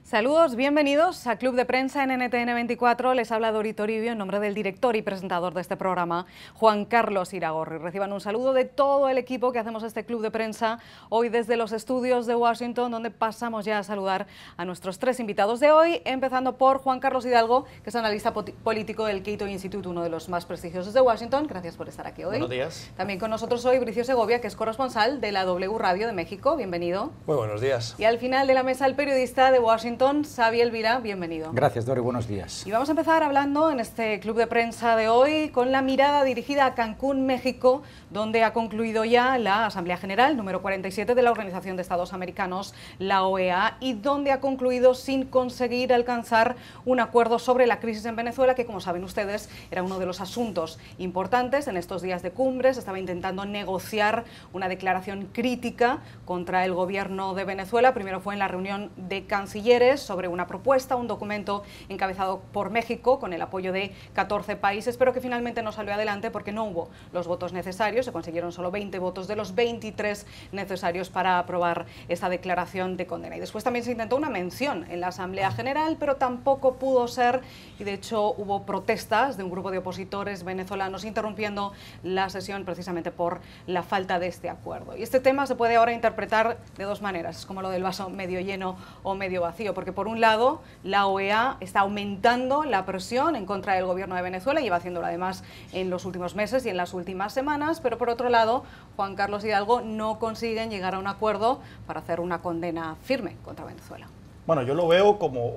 Saludos, bienvenidos a Club de Prensa en NTN 24. Les habla Dori Toribio en nombre del director y presentador de este programa, Juan Carlos Iragorri. Reciban un saludo de todo el equipo que hacemos este Club de Prensa hoy desde los estudios de Washington, donde pasamos ya a saludar a nuestros tres invitados de hoy, empezando por Juan Carlos Hidalgo, que es analista político del Cato Institute, uno de los más prestigiosos de Washington. Gracias por estar aquí hoy. Buenos días. También con nosotros hoy Bricio Segovia, que es corresponsal de la W Radio de México. Bienvenido. Muy buenos días. Y al final de la mesa, el periodista de Washington, Xavi Elvira, bienvenido. Gracias, Dori, buenos días. Y vamos a empezar hablando en este Club de Prensa de hoy con la mirada dirigida a Cancún, México, donde ha concluido ya la Asamblea General número 47 de la Organización de Estados Americanos, la OEA, y donde ha concluido sin conseguir alcanzar un acuerdo sobre la crisis en Venezuela, que, como saben ustedes, era uno de los asuntos importantes en estos días de cumbre. Se estaba intentando negociar una declaración crítica contra el gobierno de Venezuela. Primero fue en la reunión de cancilleres sobre una propuesta, un documento encabezado por México con el apoyo de 14 países, pero que finalmente no salió adelante porque no hubo los votos necesarios. Se consiguieron solo 20 votos de los 23 necesarios para aprobar esta declaración de condena. Y después también se intentó una mención en la Asamblea General, pero tampoco pudo ser, y de hecho hubo protestas de un grupo de opositores venezolanos interrumpiendo la sesión precisamente por la falta de este acuerdo. Y este tema se puede ahora interpretar de dos maneras, es como lo del vaso medio lleno o medio vacío, porque por un lado la OEA está aumentando la presión en contra del gobierno de Venezuela, lleva haciéndolo además en los últimos meses y en las últimas semanas, pero por otro lado Juan Carlos Hidalgo no consiguen llegar a un acuerdo para hacer una condena firme contra Venezuela. Bueno, yo lo veo como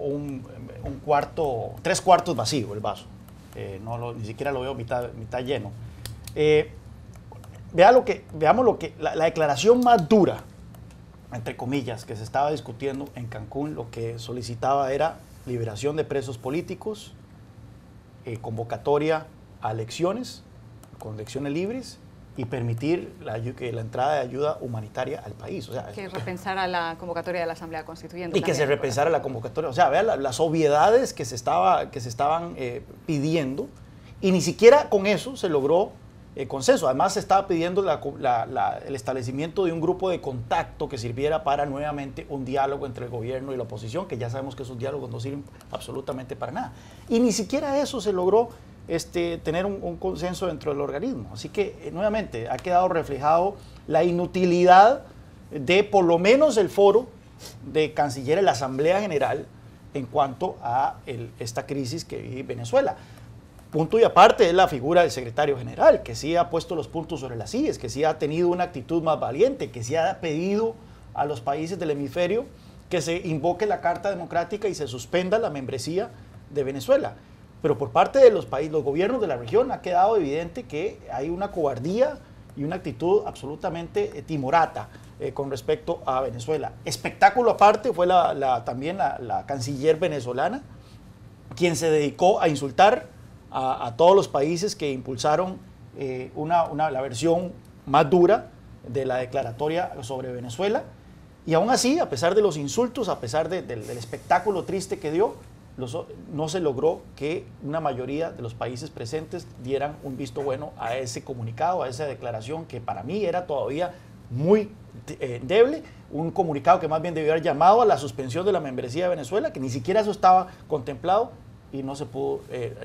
tres cuartos vacío el vaso, ni siquiera lo veo mitad lleno. Veamos la declaración más dura, entre comillas, que se estaba discutiendo en Cancún. Lo que solicitaba era liberación de presos políticos, convocatoria a elecciones, con elecciones libres, y permitir la entrada de ayuda humanitaria al país. O sea, que repensara la convocatoria de la Asamblea Constituyente. Y que se repensara la convocatoria. O sea, vean las obviedades que se estaban pidiendo, y ni siquiera con eso se logró consenso. Además, se estaba pidiendo el establecimiento de un grupo de contacto que sirviera para nuevamente un diálogo entre el gobierno y la oposición, que ya sabemos que esos diálogos no sirven absolutamente para nada. Y ni siquiera eso se logró tener un consenso dentro del organismo. Así que, nuevamente, ha quedado reflejado la inutilidad de, por lo menos, el foro de cancilleres, la Asamblea General, en cuanto a esta crisis que vive Venezuela. Punto y aparte es la figura del secretario general, que sí ha puesto los puntos sobre las sillas, que sí ha tenido una actitud más valiente, que sí ha pedido a los países del hemisferio que se invoque la Carta Democrática y se suspenda la membresía de Venezuela. Pero por parte de los gobiernos de la región ha quedado evidente que hay una cobardía y una actitud absolutamente timorata con respecto a Venezuela. Espectáculo aparte fue también la canciller venezolana, quien se dedicó a insultar a todos los países que impulsaron la versión más dura de la declaratoria sobre Venezuela. Y aún así, a pesar de los insultos, a pesar del espectáculo triste que dio, no se logró que una mayoría de los países presentes dieran un visto bueno a ese comunicado, a esa declaración que para mí era todavía muy endeble, un comunicado que más bien debió haber llamado a la suspensión de la membresía de Venezuela, que ni siquiera eso estaba contemplado, y no se pudo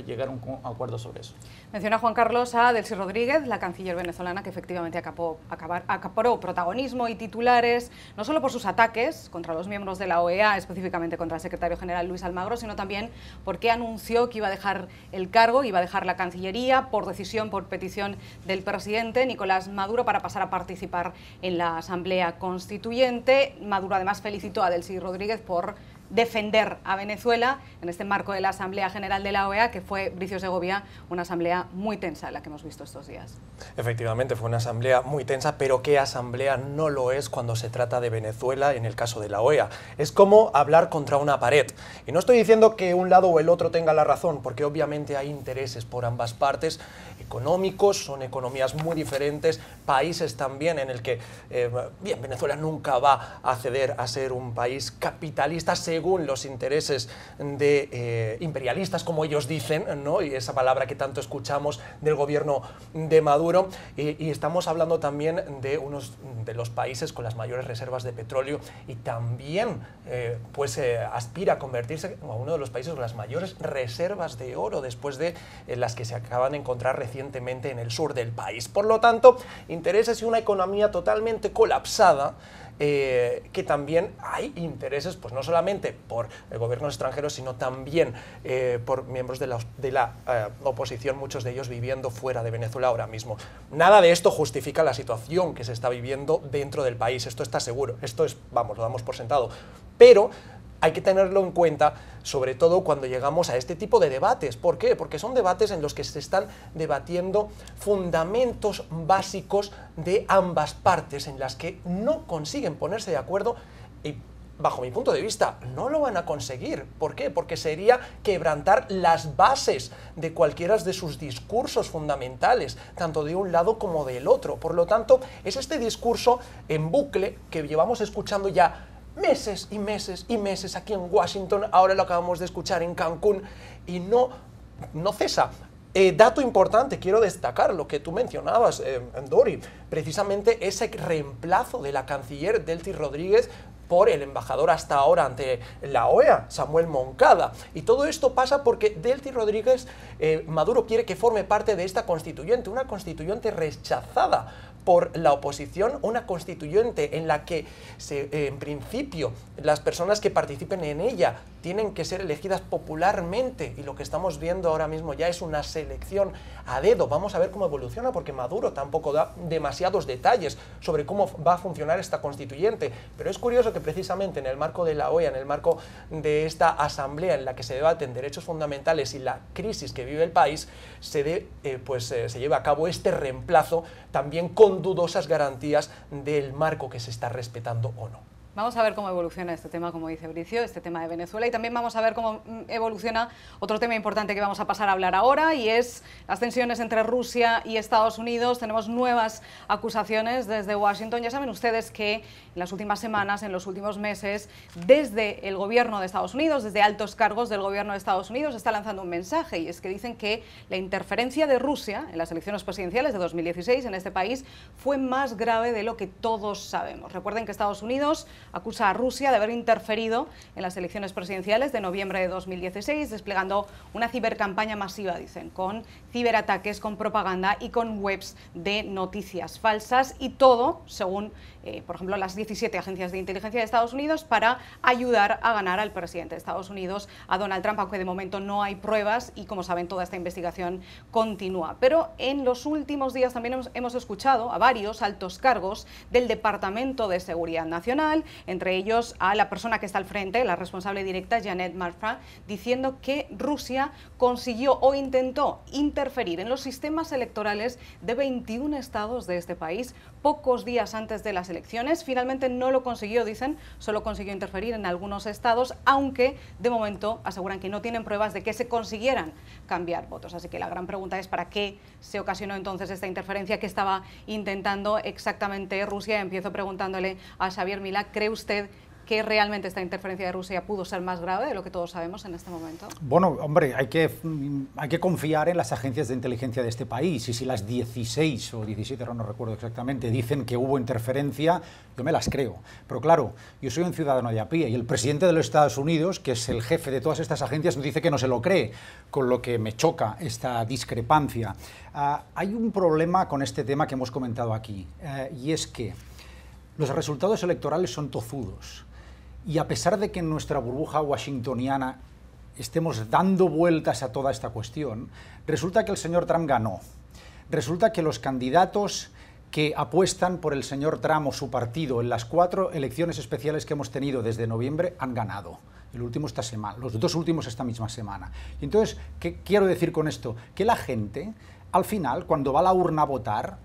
llegar a un acuerdo sobre eso. Menciona Juan Carlos a Delcy Rodríguez, la canciller venezolana, que efectivamente acaparó protagonismo y titulares, no solo por sus ataques contra los miembros de la OEA, específicamente contra el secretario general Luis Almagro, sino también porque anunció que iba a dejar el cargo, iba a dejar la Cancillería por petición del presidente Nicolás Maduro, para pasar a participar en la Asamblea Constituyente. Maduro además felicitó a Delcy Rodríguez por defender a Venezuela en este marco de la Asamblea General de la OEA, que fue, Bricio Segovia, una asamblea muy tensa la que hemos visto estos días. Efectivamente, fue una asamblea muy tensa, pero ¿qué asamblea no lo es cuando se trata de Venezuela en el caso de la OEA? Es como hablar contra una pared. Y no estoy diciendo que un lado o el otro tenga la razón, porque obviamente hay intereses por ambas partes, económicos, son economías muy diferentes, países también en el que, Venezuela nunca va a ceder a ser un país capitalista, se según los intereses de imperialistas, como ellos dicen, ¿no? Y esa palabra que tanto escuchamos del gobierno de Maduro, y estamos hablando también de unos de los países con las mayores reservas de petróleo y también aspira a convertirse en uno de los países con las mayores reservas de oro después de las que se acaban de encontrar recientemente en el sur del país. Por lo tanto, intereses y una economía totalmente colapsada, que también hay intereses, pues no solamente por el gobierno extranjero, sino también por miembros de la oposición, muchos de ellos viviendo fuera de Venezuela ahora mismo. Nada de esto justifica la situación que se está viviendo dentro del país, esto está seguro, esto es, vamos, lo damos por sentado, pero hay que tenerlo en cuenta, sobre todo cuando llegamos a este tipo de debates. ¿Por qué? Porque son debates en los que se están debatiendo fundamentos básicos de ambas partes, en las que no consiguen ponerse de acuerdo y, bajo mi punto de vista, no lo van a conseguir. ¿Por qué? Porque sería quebrantar las bases de cualquiera de sus discursos fundamentales, tanto de un lado como del otro. Por lo tanto, es este discurso en bucle que llevamos escuchando ya meses y meses y meses aquí en Washington, ahora lo acabamos de escuchar en Cancún, y no cesa. Dato importante, quiero destacar lo que tú mencionabas, Dori, precisamente ese reemplazo de la canciller Delcy Rodríguez por el embajador hasta ahora ante la OEA, Samuel Moncada. Y todo esto pasa porque Delcy Rodríguez, Maduro quiere que forme parte de esta constituyente, una constituyente rechazada por la oposición, una constituyente en la que, en principio, las personas que participen en ella tienen que ser elegidas popularmente, y lo que estamos viendo ahora mismo ya es una selección a dedo. Vamos a ver cómo evoluciona, porque Maduro tampoco da demasiados detalles sobre cómo va a funcionar esta constituyente, pero es curioso que precisamente en el marco de la OEA, en el marco de esta asamblea en la que se debaten derechos fundamentales y la crisis que vive el país, se lleve a cabo este reemplazo, también con dudosas garantías del marco que se está respetando o no. Vamos a ver cómo evoluciona este tema, como dice Bricio, este tema de Venezuela, y también vamos a ver cómo evoluciona otro tema importante que vamos a pasar a hablar ahora, y es las tensiones entre Rusia y Estados Unidos. Tenemos nuevas acusaciones desde Washington. Ya saben ustedes que en las últimas semanas, en los últimos meses, desde el gobierno de Estados Unidos, desde altos cargos del gobierno de Estados Unidos, está lanzando un mensaje, y es que dicen que la interferencia de Rusia en las elecciones presidenciales de 2016 en este país fue más grave de lo que todos sabemos. Recuerden que Estados Unidos acusa a Rusia de haber interferido en las elecciones presidenciales de noviembre de 2016, desplegando una cibercampaña masiva, dicen, con ciberataques, con propaganda y con webs de noticias falsas, y todo, según, por ejemplo, las 17 agencias de inteligencia de Estados Unidos, para ayudar a ganar al presidente de Estados Unidos, a Donald Trump, aunque de momento no hay pruebas y, como saben, toda esta investigación continúa. Pero en los últimos días también hemos escuchado a varios altos cargos del Departamento de Seguridad Nacional, entre ellos a la persona que está al frente, la responsable directa, Janet Marfa, diciendo que Rusia consiguió o intentó interferir en los sistemas electorales de 21 estados de este país pocos días antes de las elecciones. Finalmente no lo consiguió, dicen, solo consiguió interferir en algunos estados, aunque de momento aseguran que no tienen pruebas de que se consiguieran cambiar votos. Así que la gran pregunta es ¿para qué se ocasionó entonces esta interferencia? ¿Qué estaba intentando exactamente Rusia? Empiezo preguntándole a Xavier Milà, ¿cree usted que realmente esta interferencia de Rusia pudo ser más grave de lo que todos sabemos en este momento? Bueno, hombre, hay que confiar en las agencias de inteligencia de este país, y si las 16 o 17, no recuerdo exactamente, dicen que hubo interferencia, yo me las creo. Pero claro, yo soy un ciudadano de a pie, y el presidente de los Estados Unidos, que es el jefe de todas estas agencias, dice que no se lo cree, con lo que me choca esta discrepancia. Hay un problema con este tema que hemos comentado aquí, y es que los resultados electorales son tozudos. Y a pesar de que en nuestra burbuja washingtoniana estemos dando vueltas a toda esta cuestión, resulta que el señor Trump ganó. Resulta que los candidatos que apuestan por el señor Trump o su partido en las 4 elecciones especiales que hemos tenido desde noviembre han ganado. El último esta semana, los 2 últimos esta misma semana. Y entonces, ¿qué quiero decir con esto? Que la gente, al final, cuando va a la urna a votar,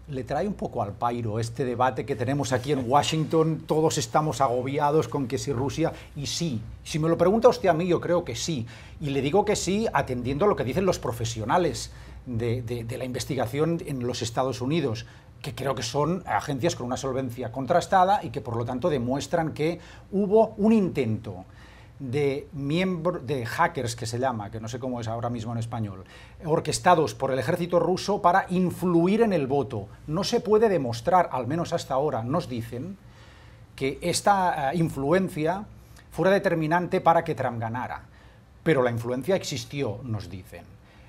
le trae un poco al pairo este debate que tenemos aquí en Washington. Todos estamos agobiados con que si Rusia, y sí, si me lo pregunta usted a mí, yo creo que sí, y le digo que sí atendiendo a lo que dicen los profesionales de la investigación en los Estados Unidos, que creo que son agencias con una solvencia contrastada y que por lo tanto demuestran que hubo un intento de hackers, que se llama, que no sé cómo es ahora mismo en español, orquestados por el ejército ruso para influir en el voto. No se puede demostrar, al menos hasta ahora, nos dicen, que esta influencia fuera determinante para que Trump ganara. Pero la influencia existió, nos dicen.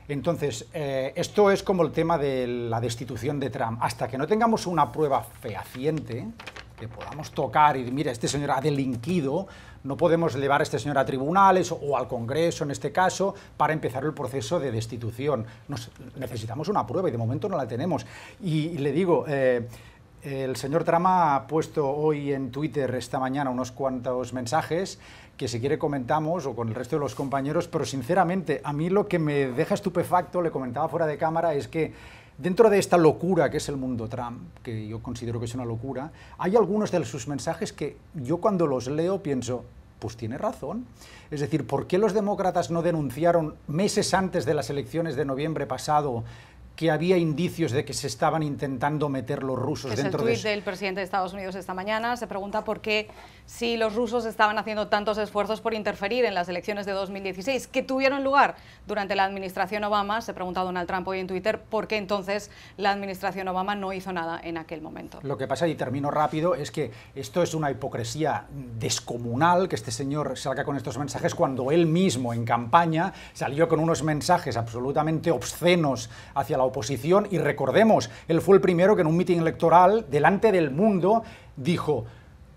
Entonces, esto es como el tema de la destitución de Trump. Hasta que no tengamos una prueba fehaciente, que podamos tocar y mira, este señor ha delinquido, no podemos llevar a este señor a tribunales o al Congreso, en este caso, para empezar el proceso de destitución. Necesitamos una prueba y de momento no la tenemos. Y le digo, el señor Trump ha puesto hoy en Twitter esta mañana unos cuantos mensajes que si quiere comentamos o con el resto de los compañeros, pero sinceramente a mí lo que me deja estupefacto, le comentaba fuera de cámara, es que dentro de esta locura que es el mundo Trump, que yo considero que es una locura, hay algunos de sus mensajes que yo cuando los leo pienso, pues tiene razón. Es decir, ¿por qué los demócratas no denunciaron meses antes de las elecciones de noviembre pasado que había indicios de que se estaban intentando meter los rusos dentro de... Es el tuit del presidente de Estados Unidos esta mañana. Se pregunta por qué, si los rusos estaban haciendo tantos esfuerzos por interferir en las elecciones de 2016 que tuvieron lugar durante la administración Obama, se pregunta Donald Trump hoy en Twitter, por qué entonces la administración Obama no hizo nada en aquel momento. Lo que pasa, y termino rápido, es que esto es una hipocresía descomunal, que este señor salga con estos mensajes cuando él mismo en campaña salió con unos mensajes absolutamente obscenos hacia la oposición, y recordemos, él fue el primero que en un mitin electoral delante del mundo dijo: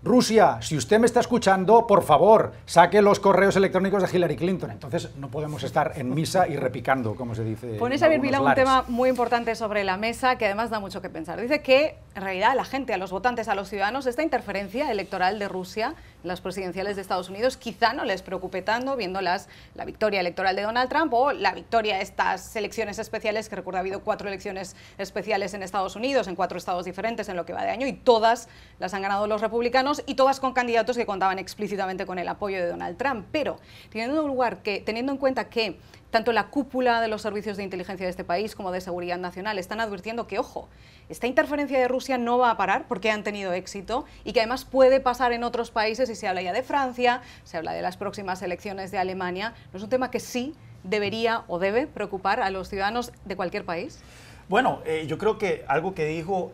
Rusia, si usted me está escuchando, por favor, saque los correos electrónicos de Hillary Clinton. Entonces no podemos estar en misa y repicando, como se dice. Pone Xavier Vilá un tema muy importante sobre la mesa que además da mucho que pensar. Dice que en realidad a la gente, a los votantes, a los ciudadanos, esta interferencia electoral de Rusia en las presidenciales de Estados Unidos quizá no les preocupe tanto, viendo la victoria electoral de Donald Trump o la victoria de estas elecciones especiales, que recuerda ha habido 4 elecciones especiales en Estados Unidos, en 4 estados diferentes en lo que va de año, y todas las han ganado los republicanos y todas con candidatos que contaban explícitamente con el apoyo de Donald Trump. Pero teniendo en cuenta que tanto la cúpula de los servicios de inteligencia de este país como de seguridad nacional están advirtiendo que, ojo, esta interferencia de Rusia no va a parar porque han tenido éxito y que además puede pasar en otros países, y se habla ya de Francia, se habla de las próximas elecciones de Alemania, ¿no es un tema que sí debería o debe preocupar a los ciudadanos de cualquier país? Bueno, yo creo que algo que dijo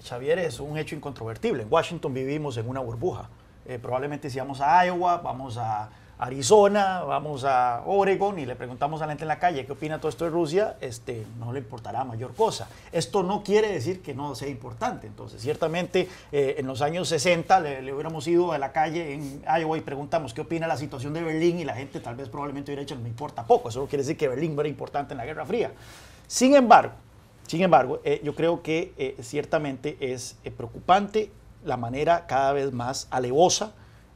Xavier es un hecho incontrovertible. En Washington vivimos en una burbuja. Probablemente si vamos a Iowa, vamos a Arizona, vamos a Oregon y le preguntamos a la gente en la calle qué opina todo esto de Rusia, no le importará mayor cosa. Esto no quiere decir que no sea importante. Entonces, ciertamente, en los años 60 le hubiéramos ido a la calle en Iowa y preguntamos qué opina la situación de Berlín, y la gente tal vez probablemente hubiera dicho, no me importa poco. Eso no quiere decir que Berlín no era importante en la Guerra Fría. Sin embargo, yo creo que ciertamente es preocupante la manera cada vez más alevosa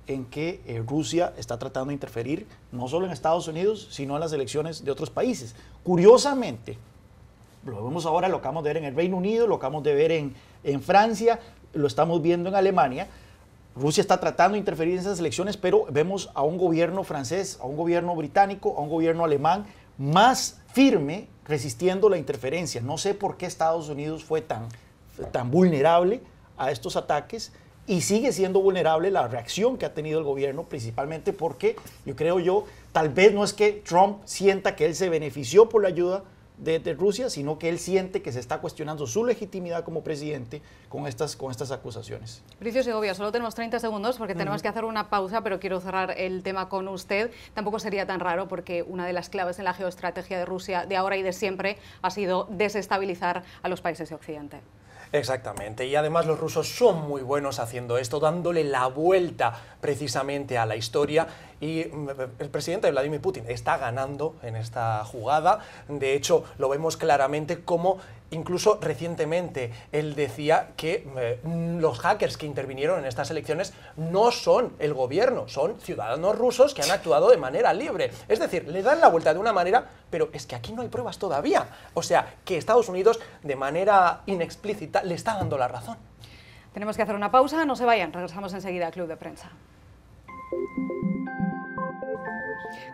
en que Rusia está tratando de interferir no solo en Estados Unidos, sino en las elecciones de otros países. Curiosamente, lo vemos ahora, lo acabamos de ver en el Reino Unido, lo acabamos de ver en Francia, lo estamos viendo en Alemania. Rusia está tratando de interferir en esas elecciones, pero vemos a un gobierno francés, a un gobierno británico, a un gobierno alemán más firme resistiendo la interferencia. No sé por qué Estados Unidos fue tan vulnerable a estos ataques, y sigue siendo vulnerable la reacción que ha tenido el gobierno, principalmente porque tal vez no es que Trump sienta que él se benefició por la ayuda de Rusia, sino que él siente que se está cuestionando su legitimidad como presidente con estas acusaciones. Bricio Segovia, solo tenemos 30 segundos porque tenemos que hacer una pausa, pero quiero cerrar el tema con usted. Tampoco sería tan raro porque una de las claves en la geoestrategia de Rusia de ahora y de siempre ha sido desestabilizar a los países de Occidente. Exactamente, y además los rusos son muy buenos haciendo esto, dándole la vuelta precisamente a la historia, y el presidente Vladimir Putin está ganando en esta jugada. De hecho, lo vemos claramente como incluso recientemente él decía que los hackers que intervinieron en estas elecciones no son el gobierno, son ciudadanos rusos que han actuado de manera libre. Es decir, le dan la vuelta de una manera, pero es que aquí no hay pruebas todavía. O sea, que Estados Unidos de manera inexplícita le está dando la razón. Tenemos que hacer una pausa, no se vayan, regresamos enseguida a Club de Prensa.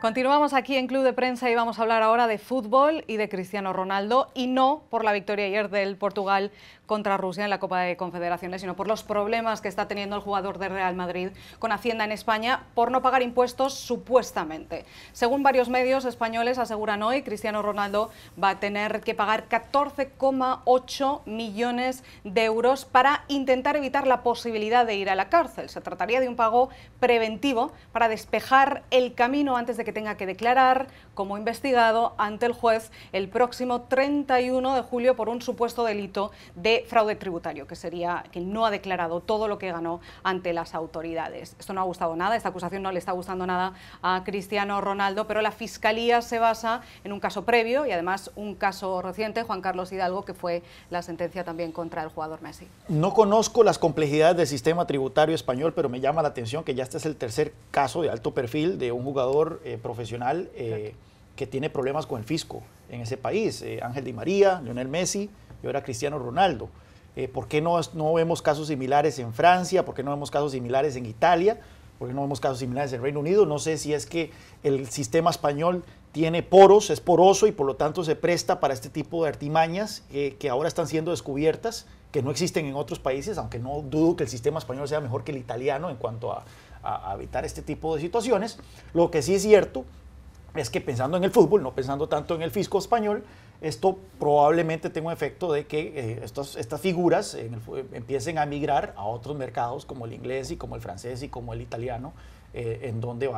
Continuamos aquí en Club de Prensa y vamos a hablar ahora de fútbol y de Cristiano Ronaldo, y no por la victoria ayer del Portugal contra Rusia en la Copa de Confederaciones, sino por los problemas que está teniendo el jugador de Real Madrid con Hacienda en España por no pagar impuestos supuestamente. Según varios medios españoles aseguran hoy, Cristiano Ronaldo va a tener que pagar 14,8 millones de euros para intentar evitar la posibilidad de ir a la cárcel. Se trataría de un pago preventivo para despejar el camino antes de que tenga que declarar como investigado ante el juez el próximo 31 de julio por un supuesto delito de fraude tributario, que sería que no ha declarado todo lo que ganó ante las autoridades. Esto no ha gustado nada, esta acusación no le está gustando nada a Cristiano Ronaldo, pero la Fiscalía se basa en un caso previo y además un caso reciente, Juan Carlos Hidalgo, que fue la sentencia también contra el jugador Messi. No conozco las complejidades del sistema tributario español, pero me llama la atención que ya este es el tercer caso de alto perfil de un jugador profesional que tiene problemas con el fisco en ese país. Ángel Di María, Lionel Messi y ahora Cristiano Ronaldo. ¿Por qué no vemos casos similares en Francia? ¿Por qué no vemos casos similares en Italia? ¿Por qué no vemos casos similares en Reino Unido? No sé si es que el sistema español tiene poros, es poroso y por lo tanto se presta para este tipo de artimañas que ahora están siendo descubiertas, que no existen en otros países, aunque no dudo que el sistema español sea mejor que el italiano en cuanto a evitar este tipo de situaciones. Lo que sí es cierto es que pensando en el fútbol, no pensando tanto en el fisco español, esto probablemente tenga un efecto de que estas figuras empiecen a migrar a otros mercados como el inglés y como el francés y como el italiano, en donde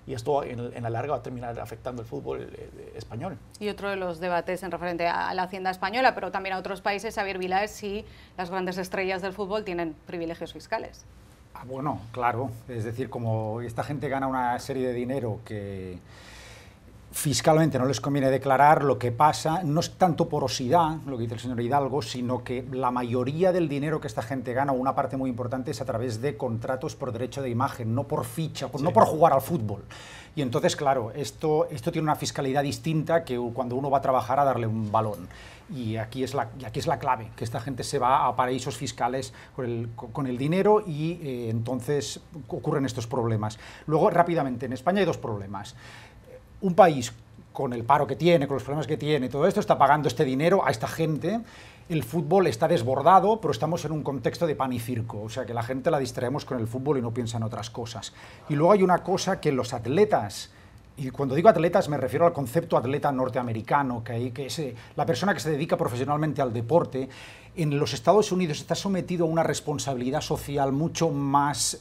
y esto en la larga va a terminar afectando el fútbol español. Y otro de los debates en referente a la hacienda española, pero también a otros países, Xavier Vila, es si las grandes estrellas del fútbol tienen privilegios fiscales. Bueno, claro, es decir, como esta gente gana una serie de dinero que fiscalmente no les conviene declarar, lo que pasa no es tanto porosidad, lo que dice el señor Hidalgo, sino que la mayoría del dinero que esta gente gana, una parte muy importante, es a través de contratos por derecho de imagen, no por ficha, no por jugar al fútbol. Y entonces, claro, esto tiene una fiscalidad distinta que cuando uno va a trabajar a darle un balón. Y aquí es la clave, que esta gente se va a paraísos fiscales con el dinero y entonces ocurren estos problemas. Luego, rápidamente, en España hay dos problemas. Un país con el paro que tiene, con los problemas que tiene, todo esto está pagando este dinero a esta gente. El fútbol está desbordado, pero estamos en un contexto de pan y circo, o sea que la gente la distraemos con el fútbol y no piensa en otras cosas. Y luego hay una cosa que los atletas, y cuando digo atletas me refiero al concepto atleta norteamericano, que es la persona que se dedica profesionalmente al deporte, en los Estados Unidos está sometido a una responsabilidad social mucho más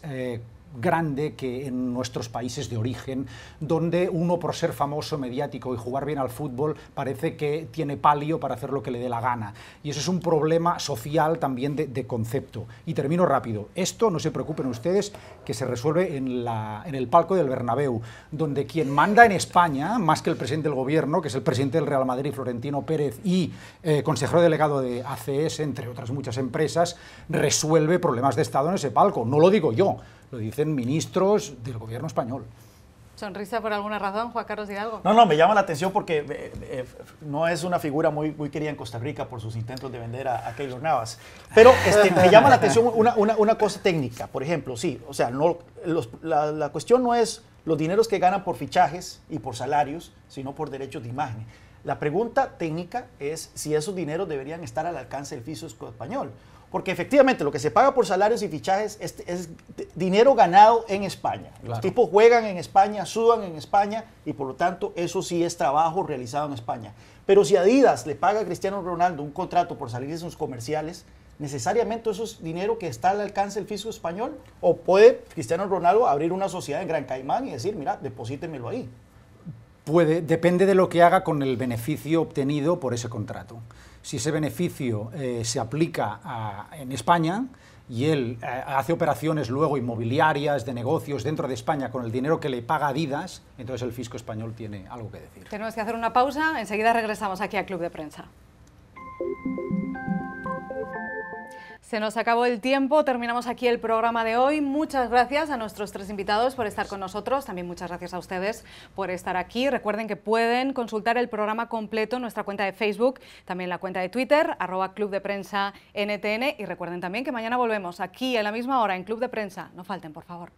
grande que en nuestros países de origen, donde uno por ser famoso, mediático y jugar bien al fútbol parece que tiene palio para hacer lo que le dé la gana. Y eso es un problema social también de concepto. Y termino rápido. Esto, no se preocupen ustedes, que se resuelve en el palco del Bernabéu, donde quien manda en España, más que el presidente del gobierno, que es el presidente del Real Madrid, Florentino Pérez, y consejero delegado de ACS, entre otras muchas empresas, resuelve problemas de Estado en ese palco. No lo digo yo, lo dicen ministros del gobierno español. ¿Sonrisa por alguna razón, Juan Carlos Hidalgo? No, me llama la atención porque no es una figura muy querida en Costa Rica por sus intentos de vender a Keylor Navas. Pero me llama la atención una cosa técnica. Por ejemplo, sí, o sea, la cuestión no es los dineros que ganan por fichajes y por salarios, sino por derechos de imagen. La pregunta técnica es si esos dineros deberían estar al alcance del fisco español. Porque efectivamente lo que se paga por salarios y fichajes es dinero ganado en España. Claro. Los tipos juegan en España, sudan en España y por lo tanto eso sí es trabajo realizado en España. Pero si Adidas le paga a Cristiano Ronaldo un contrato por salir de sus comerciales, ¿necesariamente eso es dinero que está al alcance del fisco español? ¿O puede Cristiano Ronaldo abrir una sociedad en Gran Caimán y decir, mira, deposítemelo ahí? Depende de lo que haga con el beneficio obtenido por ese contrato. Si ese beneficio se aplica en España y él hace operaciones luego inmobiliarias, de negocios dentro de España con el dinero que le paga Adidas, entonces el fisco español tiene algo que decir. Tenemos que hacer una pausa, enseguida regresamos aquí a Club de Prensa. Se nos acabó el tiempo, terminamos aquí el programa de hoy. Muchas gracias a nuestros tres invitados por estar con nosotros, también muchas gracias a ustedes por estar aquí. Recuerden que pueden consultar el programa completo en nuestra cuenta de Facebook, también la cuenta de Twitter, @clubdeprensa_ntn, y recuerden también que mañana volvemos aquí a la misma hora en Club de Prensa. No falten, por favor.